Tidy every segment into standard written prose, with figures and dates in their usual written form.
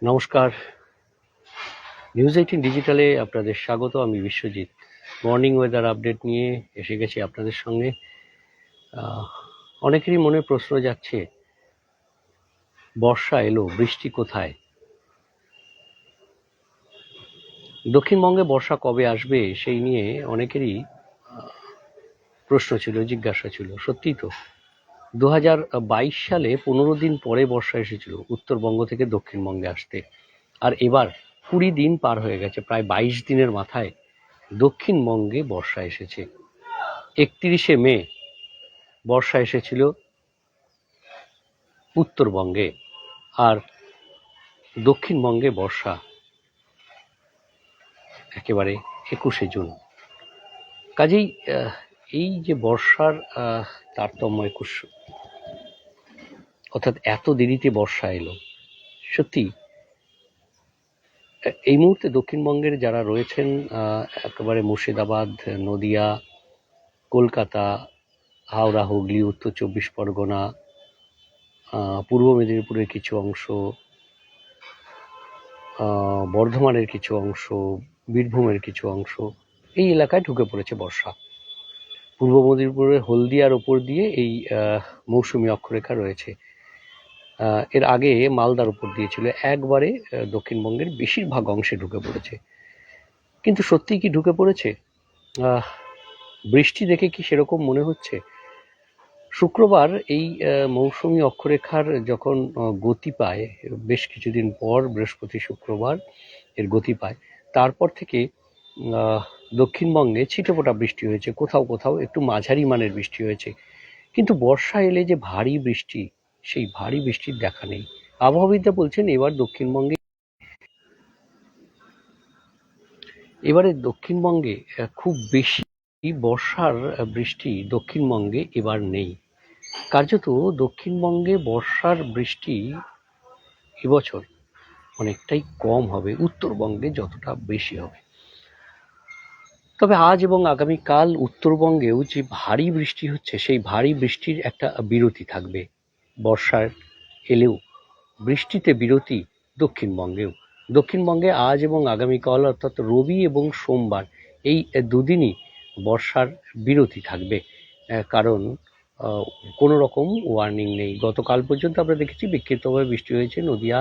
নমস্কার, নিউজ 18 ডিজিটালে আপনাদের স্বাগত। আমি বিশ্বজিৎ। মর্নিং ওয়েদার আপডেট নিয়ে এসে গেছি আপনাদের সঙ্গে। অনেকেরই মনে প্রশ্ন যাচ্ছে, বর্ষা এলো, বৃষ্টি কোথায়? দক্ষিণবঙ্গে বর্ষা কবে আসবে সেই নিয়ে অনেকেরই প্রশ্ন ছিল, জিজ্ঞাসা ছিল। সত্যি তো, 2022 সালে 15 দিন পরে বর্ষা এসেছিল উত্তরবঙ্গ থেকে দক্ষিণবঙ্গে আসতে। আর এবার 20 দিন পার হয়ে গেছে, প্রায় 22 দিনের মাথায় দক্ষিণবঙ্গে বর্ষা এসেছে। 31শে মে বর্ষা এসেছিল উত্তরবঙ্গে, আর দক্ষিণবঙ্গে বর্ষা একেবারে 21শে জুন। কাজেই এই যে বর্ষার তারতম্য 21, অর্থাৎ এত দেরিতে বর্ষা এলো। সত্যি এই মুহূর্তে দক্ষিণবঙ্গের যারা রয়েছেন, একেবারে মুর্শিদাবাদ, নদিয়া, কলকাতা, হাওড়া, হুগলি, উত্তর 24 পরগনা, পূর্ব মেদিনীপুরের কিছু অংশ, বর্ধমানের কিছু অংশ, বীরভূমের কিছু অংশ, এই এলাকায় ঢুকে পড়েছে বর্ষা। পূর্ব মেদিনীপুরের হলদিয়ার ওপর দিয়ে এই মৌসুমী অক্ষরেখা রয়েছে। এর আগে মালদার উপর দিয়ে ছিল। একবারে দক্ষিণবঙ্গের বেশিরভাগ অংশে ঢুকে পড়েছে। কিন্তু সত্যিই কি ঢুকে পড়েছে? বৃষ্টি দেখে কি সেরকম মনে হচ্ছে? শুক্রবার এই মৌসুমী অক্ষরেখার যখন গতি পায়, বেশ কিছুদিন পর বৃহস্পতি শুক্রবার এর গতি পায়, তারপর থেকে দক্ষিণবঙ্গে ছিটেফোঁটা বৃষ্টি হয়েছে, কোথাও কোথাও একটু মাঝারি মানের বৃষ্টি হয়েছে। কিন্তু বর্ষা এলে যে ভারী বৃষ্টি, সেই ভারী বৃষ্টির দেখা নেই। আবহাওয়াবিদরা বলছেন এবারে দক্ষিণবঙ্গে খুব বেশি বর্ষার বৃষ্টি দক্ষিণবঙ্গে এবার নেই। কার্যত দক্ষিণবঙ্গে বর্ষার বৃষ্টি এবছর অনেকটাই কম হবে, উত্তরবঙ্গে যতটা বেশি হবে। তবে আজ এবং আগামীকাল উত্তরবঙ্গেও যে ভারী বৃষ্টি হচ্ছে, সেই ভারী বৃষ্টির একটা বিরতি থাকবে। বর্ষার এলেও বৃষ্টিতে বিরতি দক্ষিণবঙ্গেও। দক্ষিণবঙ্গে আজ এবং আগামীকাল, অর্থাৎ রবি এবং সোমবার, এই দুদিনই বর্ষার বিরতি থাকবে। কারণ কোনো রকম ওয়ার্নিং নেই। গতকাল পর্যন্ত আমরা দেখেছি বিক্ষিপ্তভাবে বৃষ্টি হয়েছে, নদিয়া,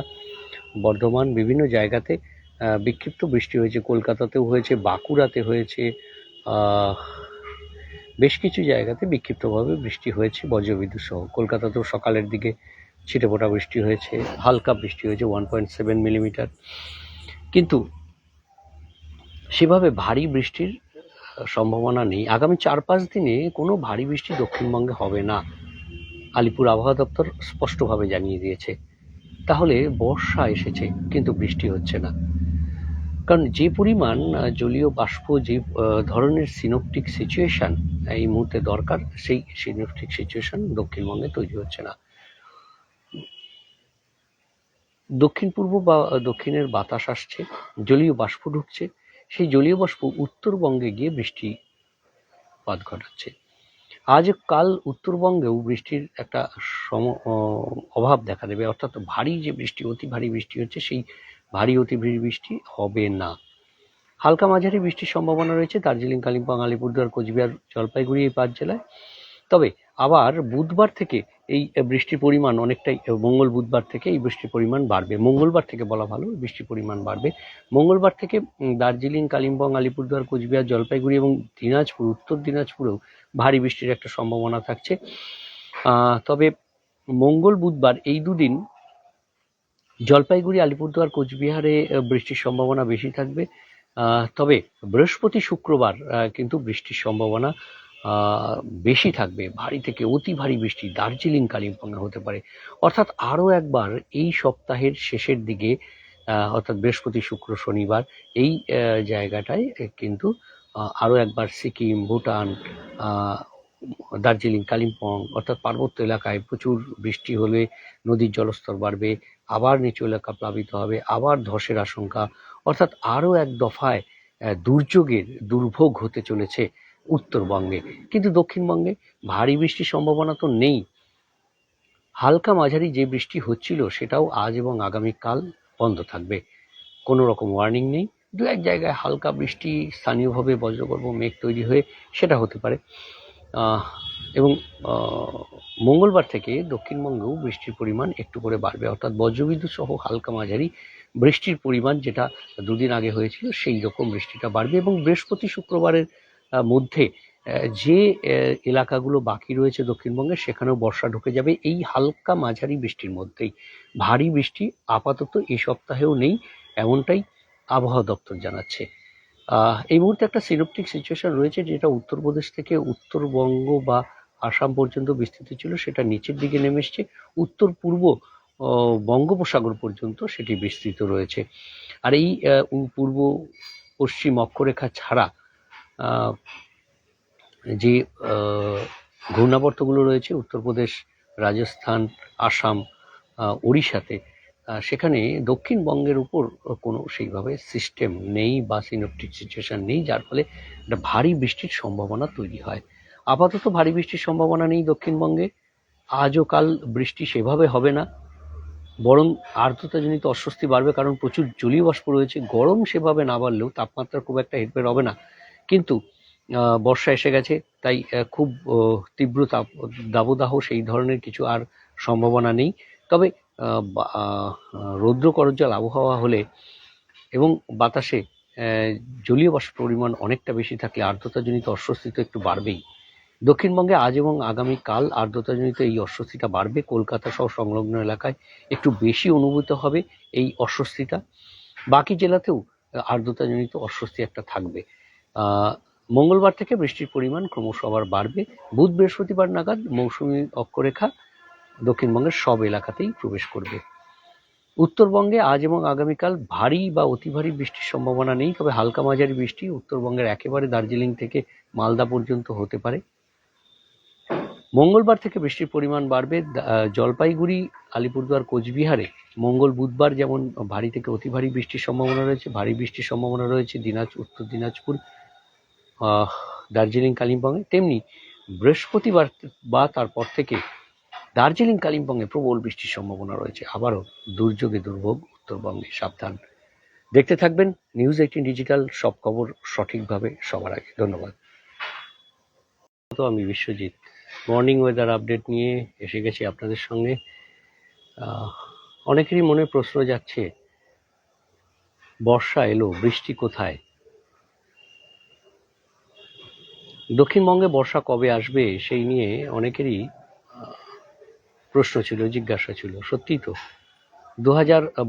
বর্ধমান, বিভিন্ন জায়গাতে বিক্ষিপ্ত বৃষ্টি হয়েছে। কলকাতাতেও হয়েছে, বাঁকুড়াতে হয়েছে, বেশ কিছু জায়গাতে বিক্ষিপ্তভাবে বৃষ্টি হয়েছে বজ্রবিদ্যুৎ সহ। কলকাতাতেও সকালের দিকে ছিটেফোঁটা বৃষ্টি হয়েছে, হালকা বৃষ্টি হয়েছে 1.7 মিলিমিটার। কিন্তু সেভাবে ভারী বৃষ্টির সম্ভাবনা নেই। আগামী 4-5 দিনে কোনো ভারী বৃষ্টি দক্ষিণবঙ্গে হবে না, আলিপুর আবহাওয়া দপ্তর স্পষ্টভাবে জানিয়ে দিয়েছে। তাহলে বর্ষা এসেছে কিন্তু বৃষ্টি হচ্ছে না। কারণ যে পরিমাণ জলীয় বাষ্প, যে ধরনের সিনোপটিক সিচুয়েশন এই মুহূর্তে দরকার, সেই সিনোপটিক সিচুয়েশন দক্ষিণবঙ্গে তৈরি হচ্ছে না। দক্ষিণ পূর্ব বা দক্ষিণের বাতাস আসছে, জলীয় বাষ্প ঢুকছে, সেই জলীয় বাষ্প উত্তরবঙ্গে গিয়ে বৃষ্টিপাত ঘটাচ্ছে। আজ কাল উত্তরবঙ্গেও বৃষ্টির একটা অভাব দেখা দেবে, অর্থাৎ ভারী যে বৃষ্টি, অতি ভারী বৃষ্টি হচ্ছে, সেই ভারী অতি ভারী বৃষ্টি হবে না। হালকা মাঝারি বৃষ্টির সম্ভাবনা রয়েছে দার্জিলিং, কালিম্পং, আলিপুরদুয়ার, কোচবিহার, জলপাইগুড়ি, এই 5 জেলায়। তবে আবার বুধবার থেকে এই বৃষ্টির পরিমাণ অনেকটাই, মঙ্গল বুধবার থেকে এই বৃষ্টির পরিমাণ বাড়বে। মঙ্গলবার থেকে বলা ভালো, বৃষ্টির পরিমাণ বাড়বে। মঙ্গলবার থেকে দার্জিলিং, কালিম্পং, আলিপুরদুয়ার, কোচবিহার, জলপাইগুড়ি এবং দিনাজপুর, উত্তর দিনাজপুরেও ভারী বৃষ্টির একটা সম্ভাবনা থাকছে। তবে মঙ্গল বুধবার এই দুদিন জলপাইগুড়ি, আলিপুরদুয়ার, কোচবিহারে বৃষ্টির সম্ভাবনা বেশি থাকবে। তবে বৃহস্পতি শুক্রবার কিন্তু বৃষ্টির সম্ভাবনা বেশি থাকবে। ভারী থেকে অতি ভারী বৃষ্টি দার্জিলিং, কালিম্পংয়ে হতে পারে। অর্থাৎ আরও একবার এই সপ্তাহের শেষের দিকে, অর্থাৎ বৃহস্পতি, শুক্র, শনিবার, এই জায়গাটায় কিন্তু আরও একবার সিকিম, ভুটান, দার্জিলিং, কালিম্পং, অর্থাৎ পার্বত্য এলাকায় প্রচুর বৃষ্টি হলে নদীর জলস্তর বাড়বে, আবার নিচু এলাকা প্লাবিত হবে, আবার ধসের আশঙ্কা। অর্থাৎ আরও এক দফায় দুর্যোগের দুর্ভোগ হতে চলেছে উত্তরবঙ্গে। কিন্তু দক্ষিণবঙ্গে ভারী বৃষ্টির সম্ভাবনা তো নেই। হালকা মাঝারি যে বৃষ্টি হচ্ছিল, সেটাও আজ এবং আগামীকাল বন্ধ থাকবে। কোনো রকম ওয়ার্নিং নেই। দু এক জায়গায় হালকা বৃষ্টি, স্থানীয়ভাবে বজ্রগর্ভ মেঘ তৈরি হয়ে সেটা হতে পারে। এবং মঙ্গলবার থেকে দক্ষিণবঙ্গেও বৃষ্টির পরিমাণ একটু করে বাড়বে, অর্থাৎ বজ্রবিদ্যুৎ সহ হালকা মাঝারি বৃষ্টির পরিমাণ যেটা দুদিন আগে হয়েছিল সেই রকম বৃষ্টিটা বাড়বে। এবং বৃহস্পতি শুক্রবারের মধ্যে যে এলাকাগুলো বাকি রয়েছে দক্ষিণবঙ্গে সেখানেও বর্ষা ঢুকে যাবে এই হালকা মাঝারি বৃষ্টির মধ্যেই। ভারী বৃষ্টি আপাতত এই সপ্তাহেও নেই, এমনটাই আবহাওয়া দপ্তর জানাচ্ছে। এই মুহূর্তে একটা সিনোপটিক সিচুয়েশন রয়েছে যেটা উত্তরপ্রদেশ থেকে উত্তরবঙ্গ বা আসাম পর্যন্ত বিস্তৃত ছিল, সেটা নিচের দিকে নেমে এসছে। উত্তর পূর্ব বঙ্গোপসাগর পর্যন্ত সেটি বিস্তৃত রয়েছে। আর এই পূর্ব পশ্চিম অক্ষরেখা ছাড়া যে ঘূর্ণাবর্তগুলো রয়েছে উত্তরপ্রদেশ, রাজস্থান, আসাম, ওড়িশাতে, সেখানে দক্ষিণবঙ্গের উপর কোনো সেইভাবে সিস্টেম নেই বা সিনোপটিক সিচুয়েশন নেই, যার ফলে একটা ভারী বৃষ্টির সম্ভাবনা তৈরি হয়। আপাতত ভারী বৃষ্টির সম্ভাবনা নেই দক্ষিণবঙ্গে। আজও কাল বৃষ্টি সেভাবে হবে না, বরং আর্দ্রতাজনিত অস্বস্তি বাড়বে, কারণ প্রচুর জলীয় বাষ্প রয়েছে। গরম সেভাবে না বাড়লেও তাপমাত্রার খুব একটা হেরফের হবে না, কিন্তু বর্ষা এসে গেছে, তাই খুব তীব্র দাবদাহ সেই ধরনের কিছু আর সম্ভাবনা নেই। তবে রৌদ্র করজ্জ্বল আবহাওয়া হলে এবং বাতাসে জলীয় বাষ্পের পরিমাণ অনেকটা বেশি থাকলে আর্দ্রতাজনিত অস্বস্তি তো একটু বাড়বেই। দক্ষিণবঙ্গে আজ এবং আগামীকাল আর্দ্রতাজনিত এই অস্বস্তিটা বাড়বে। কলকাতা সহ সংলগ্ন এলাকায় একটু বেশি অনুভূত হবে এই অস্বস্তিটা। বাকি জেলাতেও আর্দ্রতাজনিত অস্বস্তি একটা থাকবে। মঙ্গলবার থেকে বৃষ্টির পরিমাণ ক্রমশ আবার বাড়বে। বুধ বৃহস্পতিবার নাগাদ মৌসুমী অক্ষরেখা দক্ষিণবঙ্গের সব এলাকাতেই প্রবেশ করবে। উত্তরবঙ্গে আজ এবং আগামীকাল ভারী বা অতি ভারী বৃষ্টির সম্ভাবনা নেই, তবে হালকা মাঝারি বৃষ্টি উত্তরবঙ্গের একেবারে দার্জিলিং থেকে মালদা পর্যন্ত হতে পারে। মঙ্গলবার থেকে বৃষ্টির পরিমাণ বাড়বে। জলপাইগুড়ি, আলিপুরদুয়ার, কোচবিহারে মঙ্গল বুধবার যেমন ভারী থেকে অতি ভারী বৃষ্টির সম্ভাবনা রয়েছে, ভারী বৃষ্টির সম্ভাবনা রয়েছে উত্তর দিনাজপুর, দার্জিলিং, কালিম্পংয়ে, তেমনি বৃহস্পতিবার বা তারপর থেকে দার্জিলিং, কালিম্পংয়ে প্রবল বৃষ্টির সম্ভাবনা রয়েছে। আবারও দুর্যোগে দুর্ভোগ উত্তরবঙ্গে, সাবধান। দেখতে থাকবেন নিউজ18 ডিজিটাল, সব খবর সঠিকভাবে সবার আগে। ধন্যবাদ। তো আমি বিশ্বজিৎ মর্নিং ওয়েদার আপডেট নিয়ে এসে গেছি আপনাদের সঙ্গে। অনেকেরই মনে প্রশ্ন যাচ্ছে, বর্ষা এলো, বৃষ্টি কোথায়? দক্ষিণবঙ্গে বর্ষা কবে আসবে সেই নিয়ে অনেকেরই প্রশ্ন ছিল, জিজ্ঞাসা ছিল। সত্যিই তো 2022